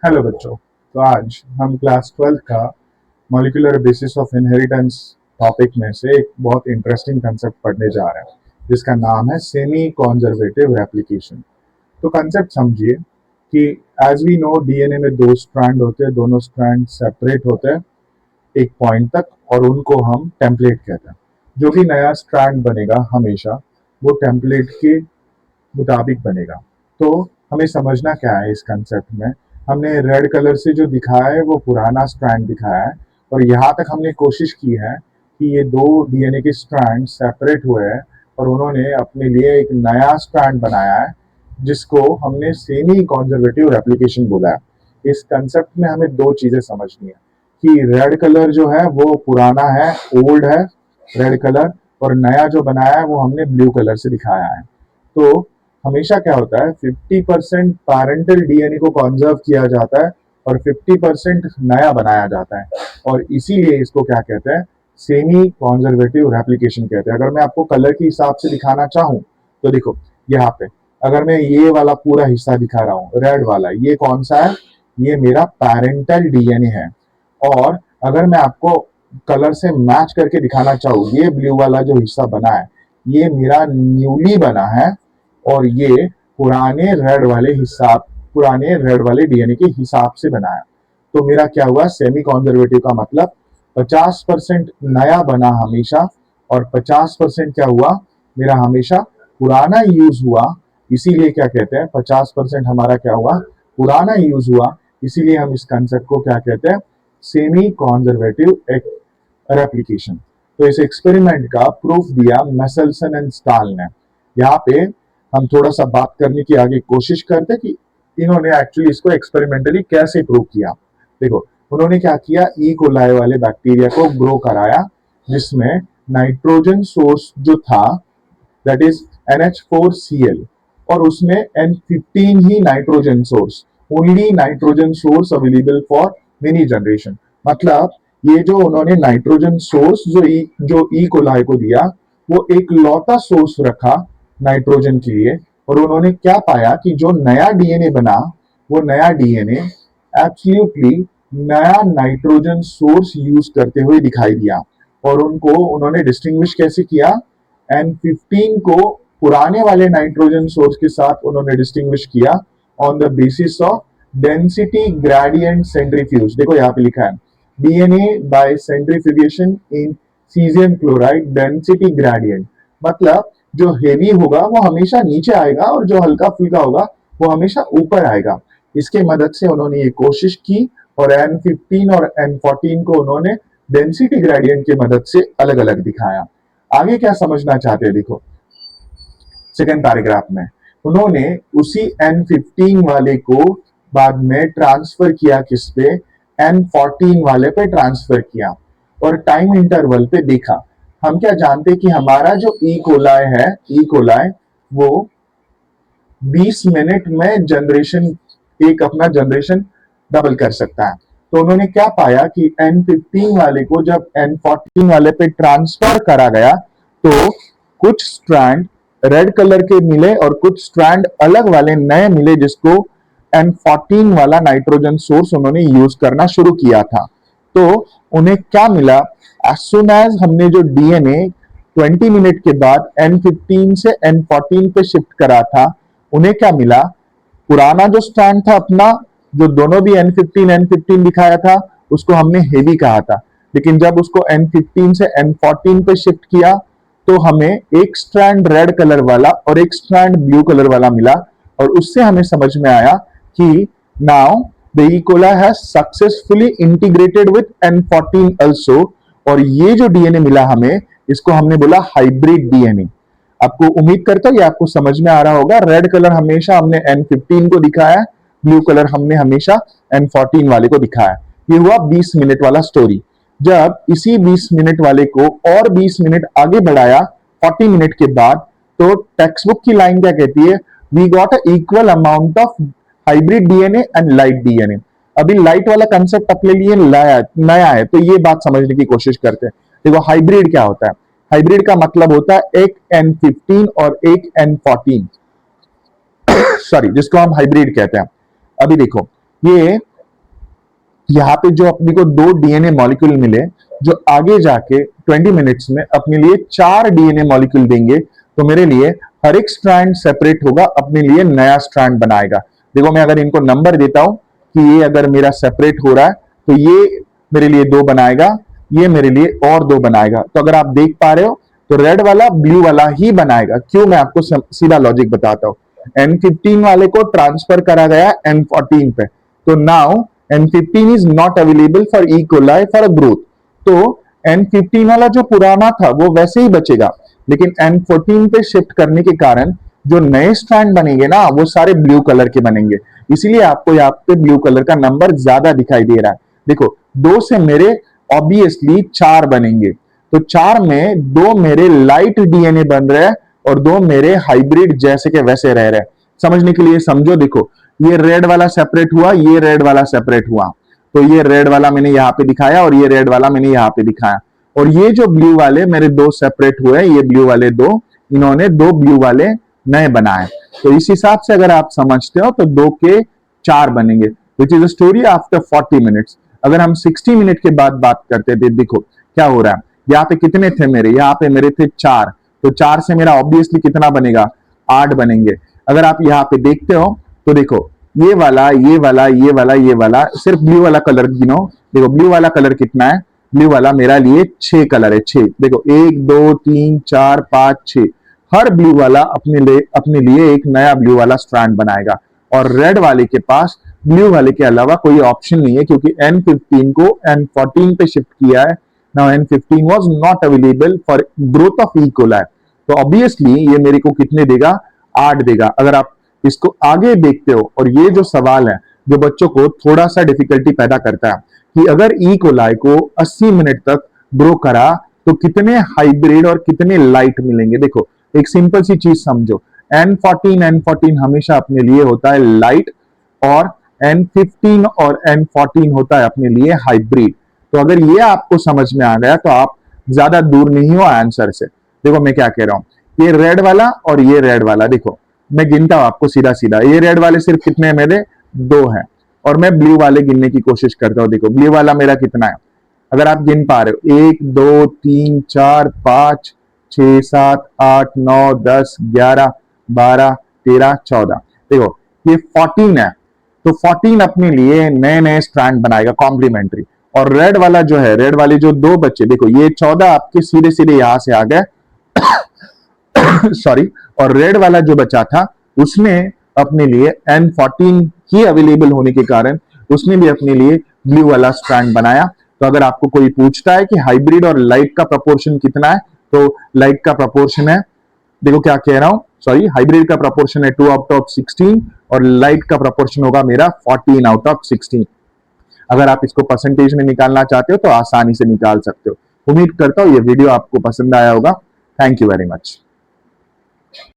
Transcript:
Hello बच्चों। तो आज हम क्लास 12 का molecular basis of inheritance topic में से एक बहुत इंटरेस्टिंग कंसेप्ट पढ़ने जा रहे हैं जिसका नाम है सेमी कॉन्जर्वेटिव रेप्लिकेशन। तो कंसेप्ट समझिए कि एज वी नो डीएनए में दो स्ट्रैंड होते हैं, दोनों स्ट्रैंड सेपरेट होते हैं एक पॉइंट तक और उनको हम टेम्पलेट कहते हैं। जो भी नया स्ट्रैंड बनेगा हमेशा वो टेम्पलेट के मुताबिक बनेगा। तो हमें समझना क्या है इस कंसेप्ट में। हमने रेड कलर से जो दिखाया है वो पुराना स्ट्रैंड दिखाया है और यहाँ तक हमने कोशिश की है कि ये दो डीएनए के स्ट्रैंड सेपरेट हुए हैं और उन्होंने अपने लिए एक नया स्ट्रैंड बनाया है जिसको हमने सेमी कॉन्जर्वेटिव रेप्लिकेशन बोला है। इस कंसेप्ट में हमें दो चीजें समझनी है कि रेड कलर जो है वो पुराना है, ओल्ड है रेड कलर, और नया जो बनाया है वो हमने ब्लू कलर से दिखाया है। तो हमेशा क्या होता है 50% पैरेंटल डीएनए को कॉन्जर्व किया जाता है और 50% नया बनाया जाता है और इसीलिए इसको क्या कहते हैं, सेमी कॉन्जर्वेटिव रेप्लिकेशन कहते हैं। अगर मैं आपको कलर के हिसाब से दिखाना चाहूं तो देखो यहाँ पे अगर मैं ये वाला पूरा हिस्सा दिखा रहा हूँ रेड वाला, ये कौन सा है, ये मेरा पैरेंटल डीएनए है। और अगर मैं आपको कलर से मैच करके दिखाना चाहूँ, ये ब्लू वाला जो हिस्सा बना है ये मेरा न्यूली बना है और ये पुराने रेड वाले डीएनए के हिसाब से बनाया। तो मेरा क्या हुआ, सेमी कॉन्जर्वेटिव का मतलब 50% नया बना हमेशा और 50% क्या हुआ, मेरा हमेशा पुराना यूज हुआ। इसीलिए क्या कहते हैं 50% हमारा क्या हुआ, पुराना यूज हुआ। इसीलिए हम इस कंसेप्ट को क्या कहते हैं, सेमी कॉन्जर्वेटिव रेप्लिकेशन। तो इस एक्सपेरिमेंट का प्रूफ दिया मेसेल्सन एंड स्टाल ने। यहाँ पे हम थोड़ा सा बात करने की आगे कोशिश करते कि इन्होंने एक्चुअली इसको एक्सपेरिमेंटली कैसे प्रूव किया। देखो उन्होंने क्या किया, ई कोलाई वाले बैक्टीरिया को ग्रो कराया जिसमें नाइट्रोजन सोर्स जो था दैट इज NH4Cl और उसमें N15 he nitrogen source, only nitrogen source available for many generation. मतलब ये जो उन्होंने नाइट्रोजन सोर्स जो ई कोलाई को दिया वो एक लौता सोर्स रखा नाइट्रोजन के लिए। और उन्होंने क्या पाया कि जो नया डीएनए बना वो नया डीएनए एब्सोल्युटली नया नाइट्रोजन सोर्स यूज करते हुए दिखाई दिया। और उन्होंने डिस्टिंग्विश कैसे किया, N15 को पुराने वाले नाइट्रोजन सोर्स के साथ उन्होंने डिस्टिंग्विश किया on the basis of density gradient centrifuge. देखो यहाँ पे लिखा है DNA by centrifugation in caesium chloride density gradient. मतलब जो हेवी होगा वो हमेशा नीचे आएगा और जो हल्का फुल्का होगा वो हमेशा ऊपर आएगा। इसके मदद से उन्होंने ये कोशिश की और N15 और N14 को उन्होंने डेंसिटी ग्रेडियंट की मदद से अलग अलग दिखाया। आगे क्या समझना चाहते हैं, देखो सेकेंड पैराग्राफ में उन्होंने उसी N15 वाले को बाद में ट्रांसफर किया किस पे, N14 वाले पे ट्रांसफर किया और टाइम इंटरवल पे देखा। हम क्या जानते कि हमारा जो ई कोलाई है, ई कोलाई वो 20 मिनट में अपना जनरेशन डबल कर सकता है। तो उन्होंने क्या पाया कि N15 वाले को जब N14 वाले पे ट्रांसफर करा गया तो कुछ स्ट्रैंड रेड कलर के मिले और कुछ स्ट्रैंड अलग वाले नए मिले जिसको N14 वाला नाइट्रोजन सोर्स उन्होंने यूज करना शुरू किया था। तो उन्हें क्या मिला, एज सुन एज हमने जो डीएनए 20 मिनट के बाद N15 से N14 पे शिफ्ट करा था, उन्हें क्या मिला, पुराना जो स्ट्रैंड था अपना, जो दोनों भी N15 दिखाया था उसको हमने हेवी कहा था, लेकिन जब उसको N15 से N14 पे शिफ्ट किया तो हमें एक स्ट्रैंड रेड कलर वाला और एक स्ट्रैंड ब्लू कलर वाला मिला। और उससे हमें समझ में आया कि now the E coli has successfully integrated with N14 also. और ये जो डीएनए मिला हमें, इसको हमने बोला हाइब्रिड डीएनए। आपको उम्मीद करता हूं ये आपको समझ में आ रहा होगा। रेड कलर हमेशा हमने N15 को दिखाया, ब्लू कलर हमने हमेशा N14 वाले को दिखाया। ये हुआ 20 मिनट वाला स्टोरी। जब इसी 20 मिनट वाले को और 20 मिनट आगे बढ़ाया 40 मिनट के बाद, तो टेक्स्ट बुक की लाइन क्या कहती है, we got a equal amount of hybrid DNA and light DNA. अभी लाइट वाला कंसेप्ट अपने लिए नया है, तो ये बात समझने की कोशिश करते हैं। देखो हाइब्रिड क्या होता है, हाइब्रिड का मतलब होता है एक N15 और एक N14 सॉरी, जिसको हम हाइब्रिड कहते हैं। अभी देखो ये यहाँ पे जो अपने को 2 डीएनए मॉलिक्यूल मिले, जो आगे जाके 20 मिनट्स में अपने लिए 4 डीएनए मॉलिक्यूल देंगे, तो मेरे लिए हर एक स्ट्रैंड सेपरेट होगा, अपने लिए नया स्ट्रैंड बनाएगा। देखो मैं अगर इनको नंबर देता हूं कि ये अगर मेरा सेपरेट हो रहा है तो ये मेरे लिए 2 बनाएगा, ये मेरे लिए और 2 बनाएगा। तो अगर आप देख पा रहे हो तो रेड वाला ब्लू वाला ही बनाएगा। क्यों, मैं आपको सीधा लॉजिक बताता हूं। N15 वाले को ट्रांसफर करा गया N14 पे, तो now N15 is not available for E coli for growth. तो N15 वाला जो पुराना था वो वैसे ही बचेगा, लेकिन N14 पे शिफ्ट करने के कारण जो नए स्ट्रैंड बनेंगे ना वो सारे ब्लू कलर के बनेंगे। इसीलिए आपको यहाँ पे ब्लू कलर का नंबर ज्यादा दिखाई दे रहा है। देखो 2 से मेरे ऑब्वियसली 4 बनेंगे, तो 4 में 2 मेरे लाइट डीएनए बन रहे हैं और 2 मेरे हाइब्रिड जैसे के वैसे रह रहे हैं। समझने के लिए समझो, देखो ये रेड वाला सेपरेट हुआ, ये रेड वाला सेपरेट हुआ, तो ये रेड वाला मैंने यहाँ पे दिखाया और ये रेड वाला मैंने यहाँ पे दिखाया, और ये जो ब्लू वाले मेरे 2 सेपरेट हुए, ये ब्लू वाले 2, इन्होंने 2 ब्लू वाले नए बनाए। तो इस हिसाब से अगर आप समझते हो तो 2 के 4 बनेंगे, which is a story after 40 minutes. अगर हम 60 मिनट के बाद बात करते थे, देखो क्या हो रहा है। यहाँ पे कितने थे मेरे, यहाँ पे मेरे थे 4, तो 4 से मेरा ऑब्वियसली कितना बनेगा, 8 बनेंगे। अगर आप यहाँ पे देखते हो तो देखो ये वाला, ये वाला, ये वाला, ये वाला, सिर्फ ब्लू वाला कलर गिनो। देखो ब्लू वाला कलर कितना है, ब्लू वाला मेरा लिए 6 कलर है, 6। देखो 1 2 3 4 5 6, हर ब्लू वाला अपने लिए एक नया ब्लू वाला स्ट्रैंड बनाएगा। और रेड वाले के पास ब्लू वाले के अलावा कोई ऑप्शन नहीं है, क्योंकि N15 को N14 पे शिफ्ट किया है। Now N15 was not available for growth of E coli, तो ऑब्वियसली ये मेरे को कितने देगा, 8 देगा। अगर आप इसको आगे देखते हो, और ये जो सवाल है जो बच्चों को थोड़ा सा डिफिकल्टी पैदा करता है कि अगर ई कोलाई को 80 मिनट तक ग्रो करा तो कितने हाइब्रिड और कितने लाइट मिलेंगे। देखो एक सिंपल सी चीज समझो, N14 हमेशा अपने लिए होता है लाइट, और N15 और N14 होता है अपने लिए हाइब्रिड। तो अगर ये आपको समझ में आ गया तो आप ज्यादा दूर नहीं हो आंसर से। देखो मैं क्या कह रहा हूं, ये रेड वाला और ये रेड वाला, देखो मैं गिनता हूं आपको सीधा सीधा। ये रेड वाले सिर्फ कितने हैं मेरे, 2 हैं, और मैं ब्लू वाले गिनने की कोशिश करता हूं। देखो ब्लू वाला मेरा कितना है, अगर आप गिन पा रहे हो, 1 2 3 4 5 6 7 8 9 10 11 12 13 14, देखो ये 14 है। तो 14 अपने लिए नए नए स्ट्रैंड बनाएगा कॉम्प्लीमेंट्री। और रेड वाला जो है, रेड वाले जो 2 बच्चे, देखो ये 14 आपके सीधे सीधे यहां से आ गए सॉरी। और रेड वाला जो बचा था उसने अपने लिए N14 ही अवेलेबल होने के कारण उसने भी अपने लिए ब्लू वाला स्ट्रैंड बनाया। तो अगर आपको कोई पूछता है कि हाइब्रिड और लाइट का प्रपोर्शन कितना है, तो लाइट का प्रपोर्शन है, देखो क्या कह रहा हूं, सॉरी, हाइब्रिड का प्रपोर्शन है 2 आउट ऑफ 16 और लाइट का प्रपोर्शन होगा मेरा 14 आउट ऑफ 16। अगर आप इसको परसेंटेज में निकालना चाहते हो तो आसानी से निकाल सकते हो। उम्मीद करता हूं ये वीडियो आपको पसंद आया होगा। Thank you very much.